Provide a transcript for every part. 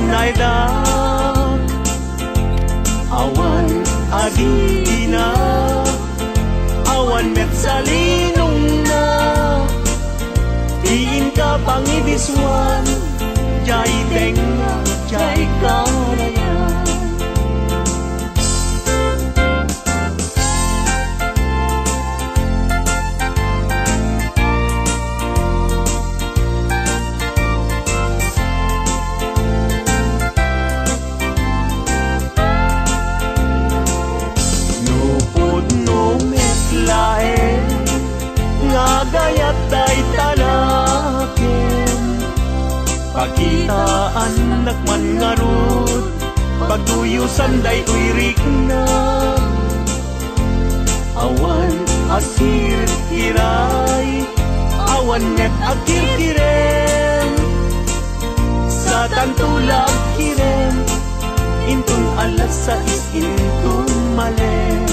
naidak awan agina awan met salinong na diin ka pangibiswan jay tenga jay kalayan gayat day talaken pagitaan nakman ngarut pagduyusan day uirik na awan asir kiray awan net akir kirem sa tantulag kirem intun alas sa intun malem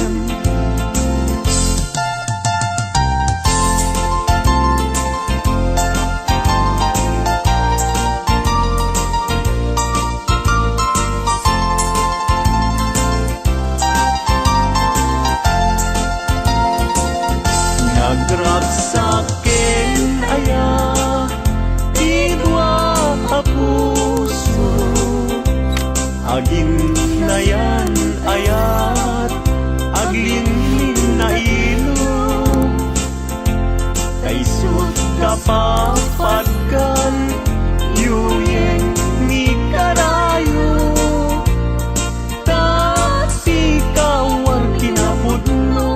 nagragsaken aya idwa kapuso agin na yan ayat aglinin na ilo kaisut kapapagkan yuyeng ni karayo tati kawar kinapudno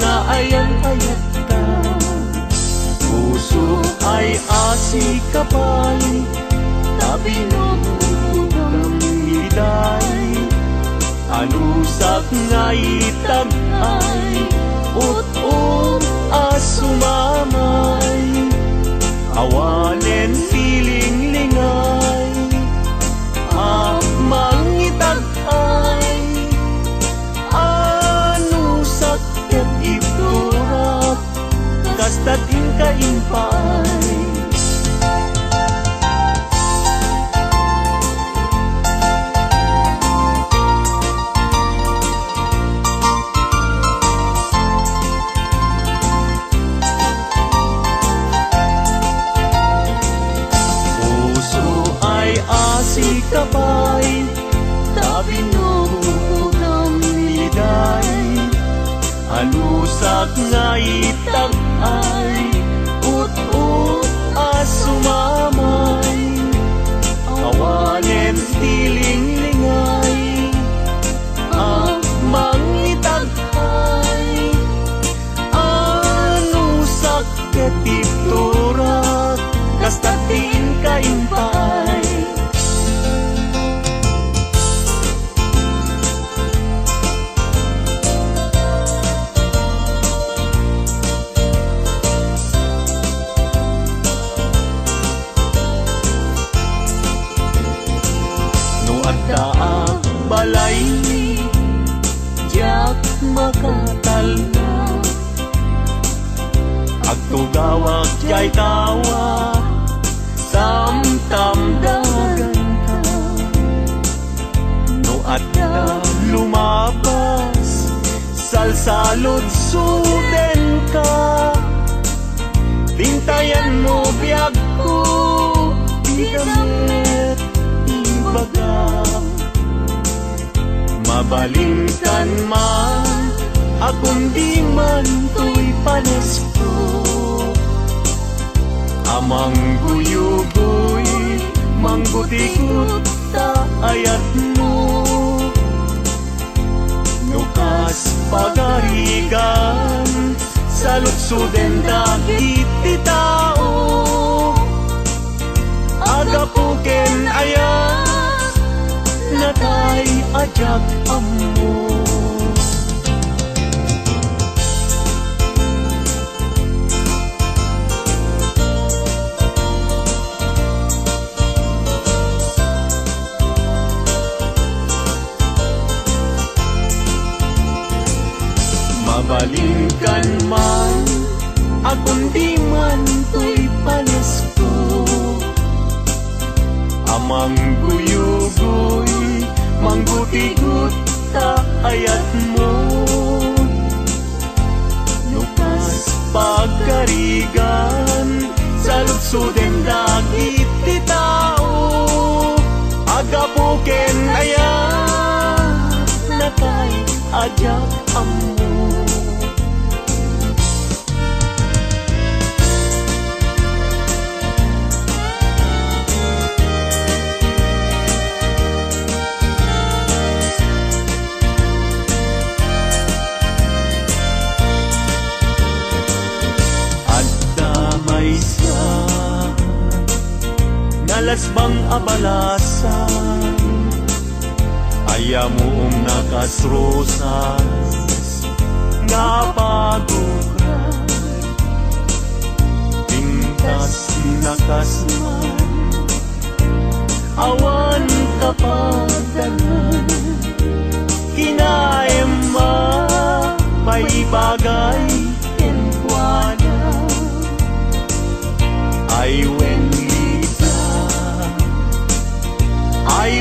nga ayan ayat ka puso ay asi kapay tabinugang miday anusak nga itag ay ut-ut asumamay awanen piling lingay mangitag ay anusak ket iturak kastatin kaimpay si kapay tabinuog ng miday anusak nga itag ay ut-ut asumamay awanen tiling lingay mangitag ay anusak ketiturak kastatin kaimpay balay jak makatalna agtugawag jay tawa samtam dagan ka no adda lumabas salsalot suden ka tintayan mo biyag ko di damit ibaga mabalingkan man akong di man to'y panesko amang guyugoy manggutikot ta ayat mo nukas pagarigan sa lutsuden dagit ti tao agapuken ayat natay ajak ammo mabalingkan man akong di man to'y panesko mangguyugoy, mangguti-gut ta ayat mo. Nukas pagkarigan, sa lutsuden dagit ti tao. Agapuken ayat, nakay ajak amo. Nalasbang abalasan, ayamuong nakasrosas, nga pagukran, pintas nakasman, awan kapadanan, kinaema, may bagay, kenkwana, ay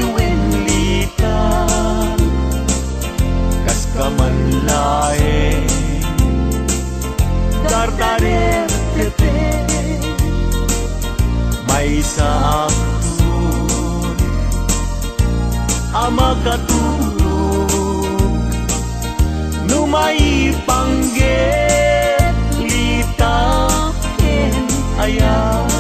wenlita, kas kamanlae, dardarer tepe, may saakun, ama katulog, numay pangget, lita, ken ayat.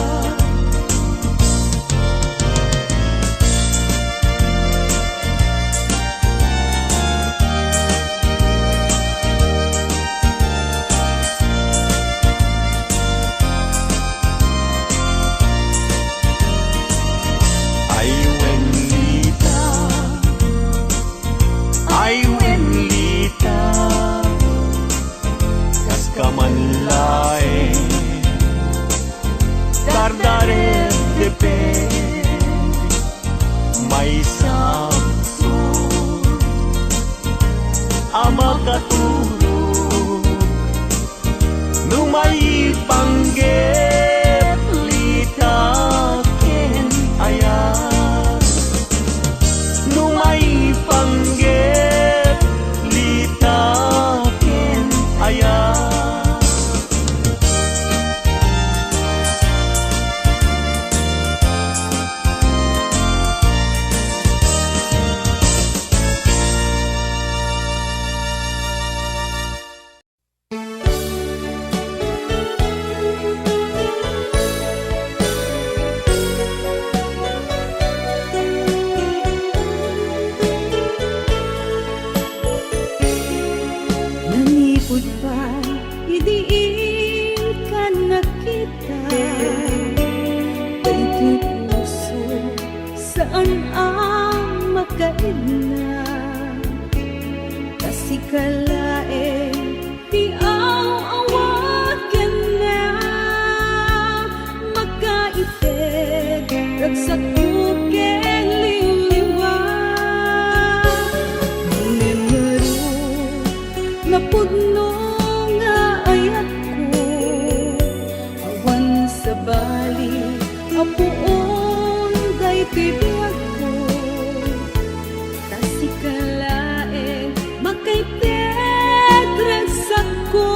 Kamanlae, dardarer depe, may samsun, ama katulog, numay panggep, lita ken ayat, numay panggep, lita ken ayat. Ko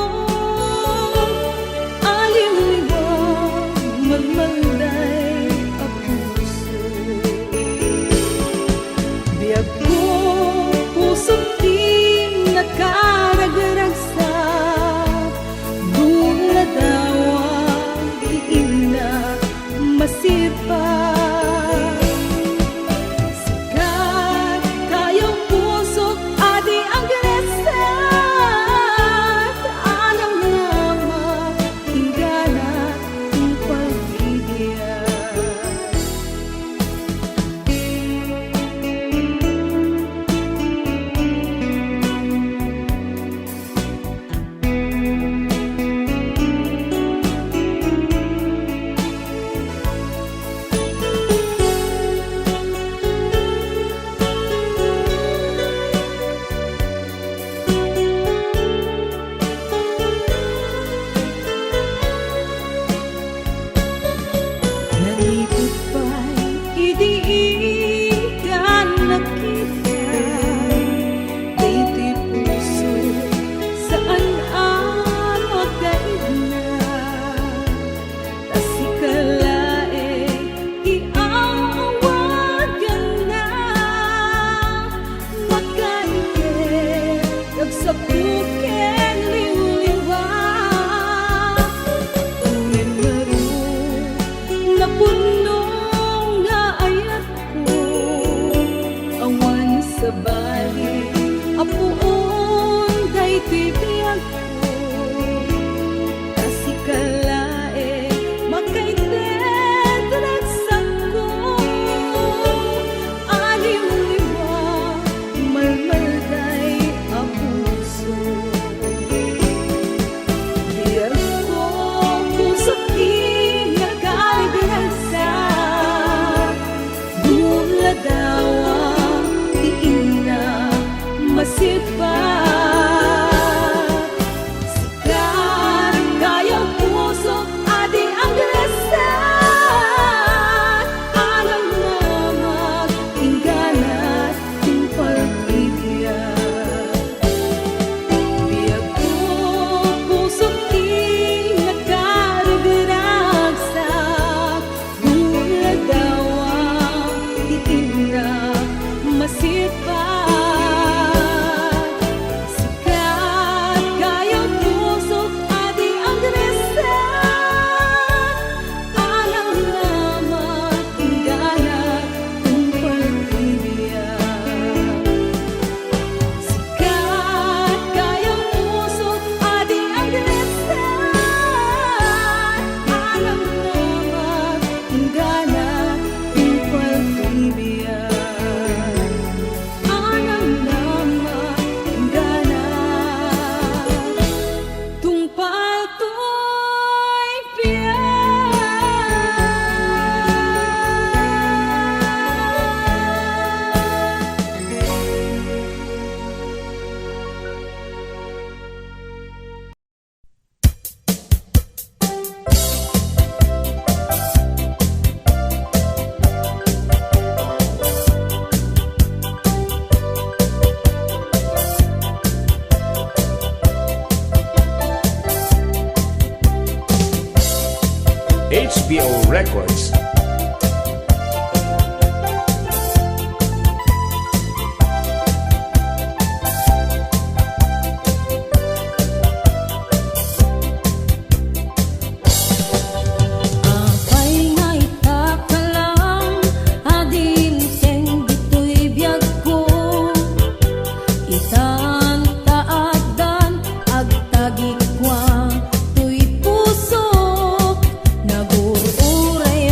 sa bali, apuon day tibiyag ko, kasi kalae makaitet ragsak ko, aliw-liwa malmalday apuso. Biar ko puso nagkaligasa, buladawa diin na masipa. Sikat kayang puso adi ang grasa, alam na magtinggalat ng pag-ibig. Biag ko puso nagkaragraksak, buladawa diin na masipa. Sikat kayang puso adi ang grasa, alam na magtinggalat ng pag-ibig. Sikat kayang puso adi ang grasa, alam na magtinggalat ng pag-ibig. Alam na magtinggalat tung pato'y HBO Records. Apay nga itakalang adin seng dito'y biyag ko, itan taadan agtagikwa to'y puso, naguuray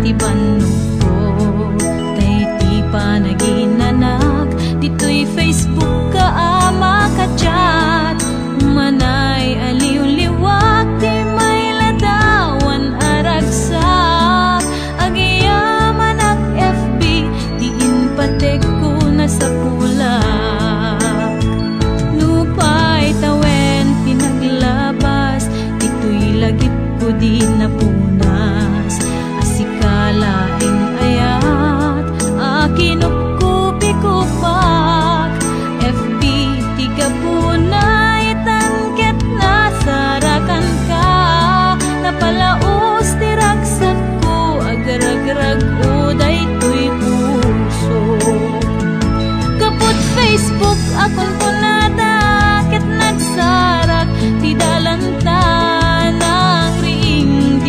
ti bannog ko. Tay ti panaginanak, dito'y Facebook ka ama ka chat. Manay aliw-liwak, ti may ladawan aragsak. Agiyaman ak FB, ti inpatek ko na sa pulak. Nupay tawen pinaglabas, dito'y lagip ko di napunas. Asikalaing ayat, akinupkupi kupak. FB tiga punay tangket na sarakan ka. Napalaos ti ragsak ko, agarag-rag uday to'y puso. Kaput Facebook akon ko nadakit nagsarak, ti dalanta ng ring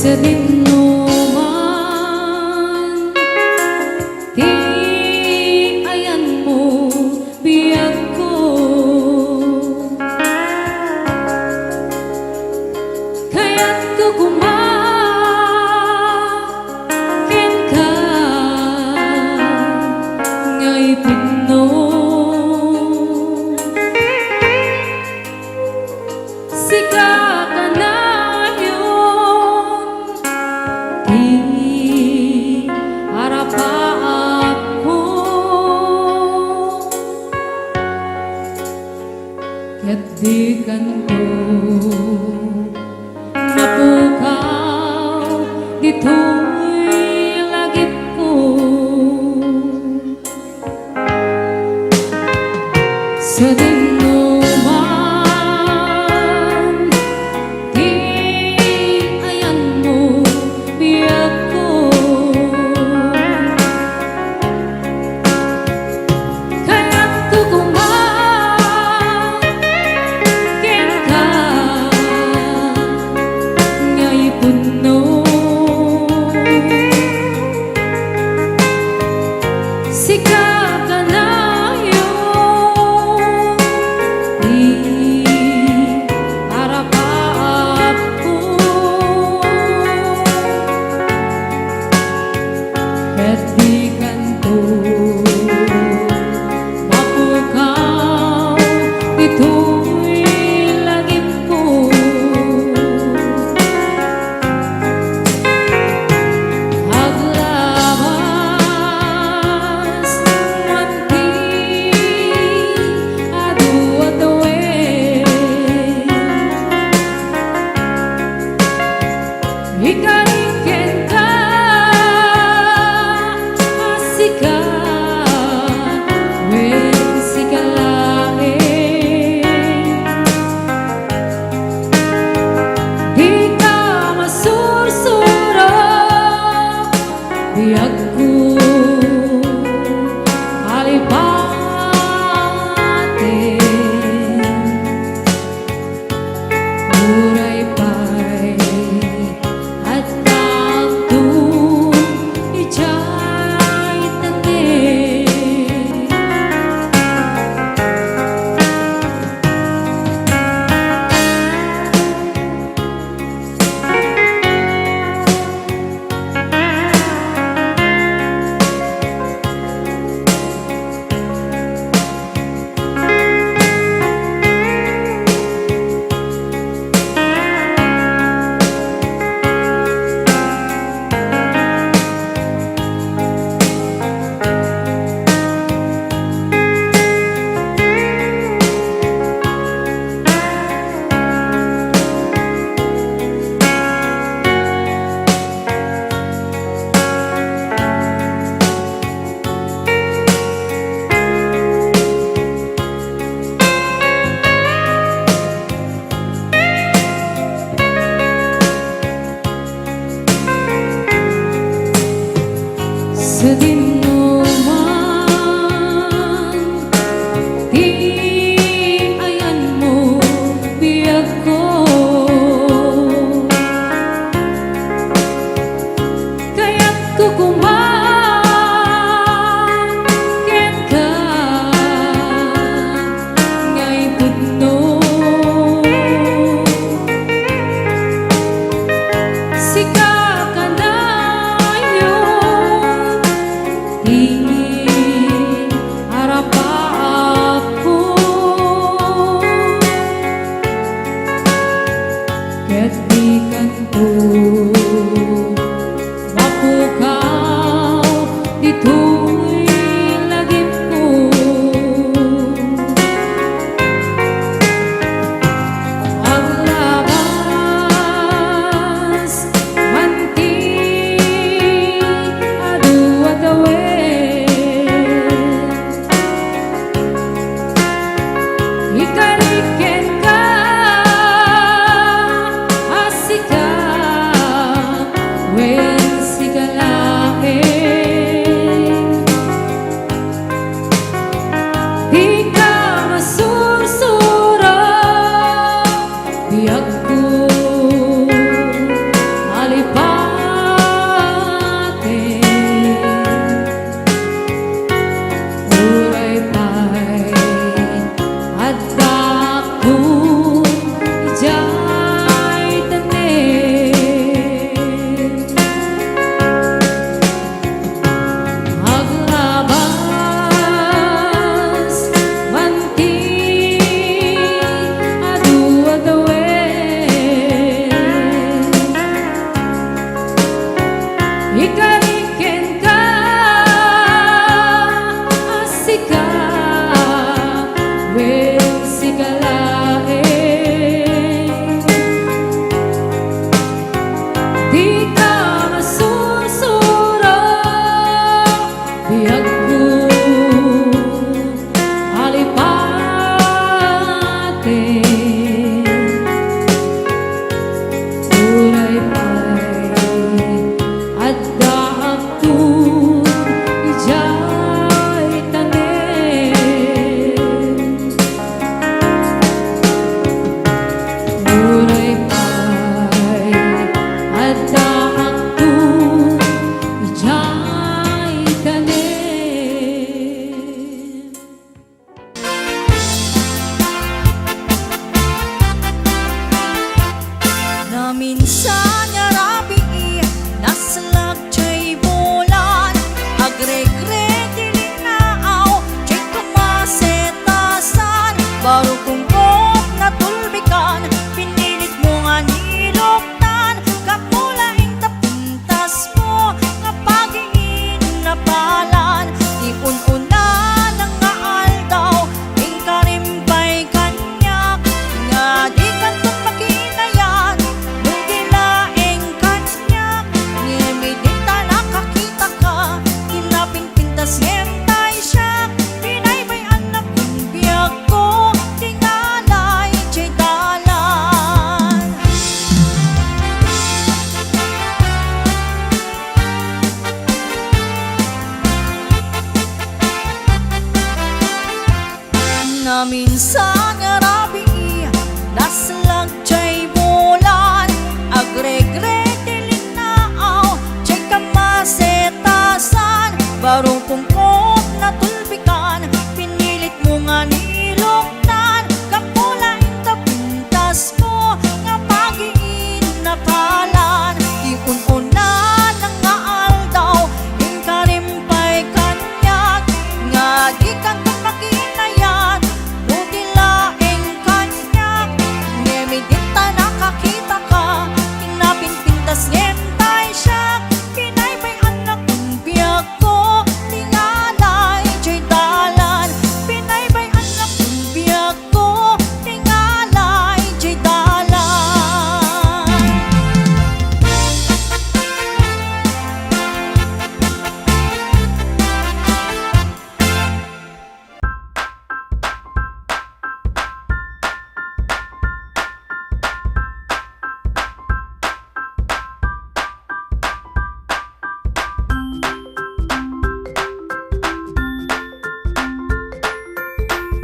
sa dinuman, di ayan mo biyag ko. Kaya't kukumakin ka ngay pino. Sika ka na yun, di harapan ko. Kaya't di kanto mapukaw, dito'y lagip ko. Sa dinuman, di ayan mo biyag ko. Kaya't kukumakin ka ngay puno. Sika ka na yun, di harapan ko. Kaya't di kanto mapukaw, dito'y lagip ko. Aglabas manti adu adawen, ikariken ka asika wen sikalain. Di ka masursuro biyag ko alipatin. Uray pa'y at tagtong ijay tanin. Sa dinuman, di ayan mo biyag ko. Kaya't kukumakin ka ngay puno. Sika ka na yun, di harapan ko. Kaya't di kanto mapukaw, dito'y lagip ko. Aglabas manti adu adawen, ikariken ka asika wen sikalain. Di ka masursuro biyag ko alipatin. Baru kungkot na tulbikan, pinilit mo nga niloktan, kapulaing tapintas mo, kapag inapalan, iun-una ng ngaal daw, ing karimbay kanyak, nga di kantong makinayan, nung dilaing kanyak, nimidita nakakita ka, kinapinpintas ngentay siya, pinaybay anak kong biyag ko, tingalay tiya'y dalan. Na minsan nga raw